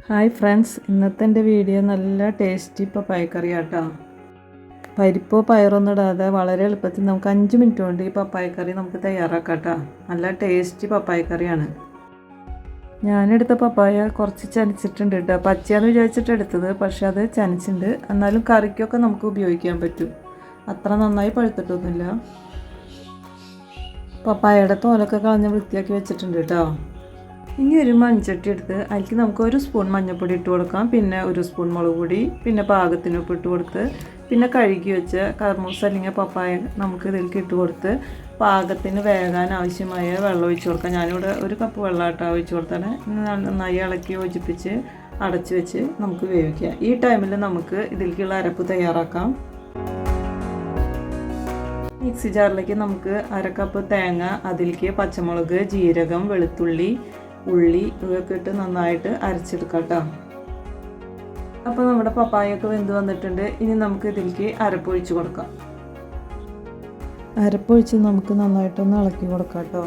Hi friends, ഇന്നത്തെ എൻ്റെ video നല്ല ടേസ്റ്റി പപ്പായ കറിയാട്ടോ. പരിപ്പോ പയറൊന്നും ഇടാതെ വളരെ എളുപ്പത്തിൽ നമുക്ക് 5 മിനിറ്റ് കൊണ്ട് ഈ പപ്പായ കറി നമുക്ക് തയ്യാറാക്കാം കേട്ടോ. നല്ല ടേസ്റ്റി പപ്പായ കറിയാണ്. ഞാനെടുത്ത പപ്പായ കുറച്ച് ചനച്ചിട്ടുണ്ട് കേട്ടോ. പച്ചയാന്ന് വിചാരിച്ചിട്ട് എടുത്തത്, പക്ഷേ അത് ചനച്ചിട്ടുണ്ട്. എന്നാലും കറിക്കൊക്കെ നമുക്ക് ഉപയോഗിക്കാൻ പറ്റും. അത്ര നന്നായി പഴുത്തിട്ടൊന്നുമില്ല. പപ്പായയുടെ തോലൊക്കെ കളഞ്ഞ് വൃത്തിയാക്കി വെച്ചിട്ടുണ്ട് കേട്ടോ. ഇനി ഒരു മൺചട്ടി എടുത്ത് അതിലേക്ക് നമുക്ക് 1 സ്പൂൺ മഞ്ഞൾപ്പൊടി ഇട്ട് കൊടുക്കാം, പിന്നെ 1 സ്പൂൺ മുളക് പൊടി, പിന്നെ പാകത്തിന് ഉപ്പ് ഇട്ട് കൊടുത്ത്, പിന്നെ കഴുകി വെച്ച കർമൂസ അല്ലെങ്കിൽ പപ്പായ നമുക്ക് ഇതിലേക്ക് ഇട്ട് കൊടുത്ത് പാകത്തിന് വേകാൻ ആവശ്യമായ വെള്ളം ഒഴിച്ച് കൊടുക്കാം. ഞാനിവിടെ 1 കപ്പ് വെള്ളമായിട്ട് ഒഴിച്ച് കൊടുത്താണ്. നന്നായി ഇളക്കി യോജിപ്പിച്ച് അടച്ച് വെച്ച് നമുക്ക് വേവിക്കാം. ഈ ടൈമിൽ നമുക്ക് ഇതിലേക്കുള്ള അരപ്പ് തയ്യാറാക്കാം. മിക്സി ജാറിലേക്ക് നമുക്ക് 1/2 കപ്പ് തേങ്ങ, അതിലേക്ക് പച്ചമുളക്, ജീരകം, വെളുത്തുള്ളി, ഉള്ളി ഇതൊക്കെ ഇട്ട് നന്നായിട്ട് അരച്ചെടുക്കാം കേട്ടോ. അപ്പോൾ നമ്മുടെ പപ്പായൊക്കെ വെന്ത് വന്നിട്ടുണ്ട്. ഇനി നമുക്ക് ഇതിലേക്ക് അരപ്പൊഴിച്ച് കൊടുക്കാം. അരപ്പൊഴിച്ച് നമുക്ക് നന്നായിട്ടൊന്ന് ഇളക്കി കൊടുക്കാം കേട്ടോ.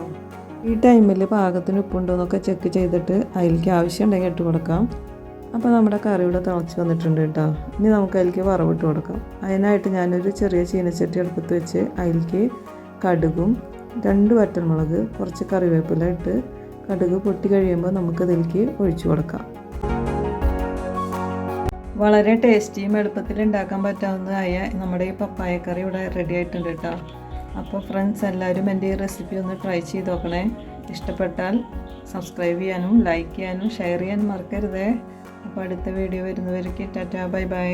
ഈ ടൈമിൽ പാകത്തിന് ഉപ്പുണ്ടോ എന്നൊക്കെ ചെക്ക് ചെയ്തിട്ട് അതിലേക്ക് ആവശ്യമുണ്ടെങ്കിൽ ഇട്ട് കൊടുക്കാം. അപ്പോൾ നമ്മുടെ കറി ഇവിടെ തിളച്ച് വന്നിട്ടുണ്ട് കേട്ടോ. ഇനി നമുക്ക് അതിലേക്ക് വറവിട്ട് കൊടുക്കാം. അതിനായിട്ട് ഞാനൊരു ചെറിയ ചീനച്ചട്ടി അടുപ്പത്ത് വെച്ച് അതിലേക്ക് കടുകും 2 വറ്റൽമുളക്, കുറച്ച് കറിവേപ്പില ഇട്ട് കടുക് പൊട്ടി കഴിയുമ്പോൾ നമുക്കതിലേക്ക് ഒഴിച്ചു കൊടുക്കാം. വളരെ ടേസ്റ്റിയും എളുപ്പത്തിൽ ഉണ്ടാക്കാൻ പറ്റാവുന്നതായ നമ്മുടെ ഈ പപ്പായ കറി ഇവിടെ റെഡി ആയിട്ടുണ്ട് കേട്ടോ. അപ്പോൾ ഫ്രണ്ട്സ്, എല്ലാവരും എൻ്റെ ഈ റെസിപ്പി ഒന്ന് ട്രൈ ചെയ്ത് നോക്കണേ. ഇഷ്ടപ്പെട്ടാൽ സബ്സ്ക്രൈബ് ചെയ്യാനും ലൈക്ക് ചെയ്യാനും ഷെയർ ചെയ്യാനും മറക്കരുതേ. അപ്പോൾ അടുത്ത വീഡിയോ വരുന്നവരേക്ക് ടാറ്റാ, ബൈ ബൈ.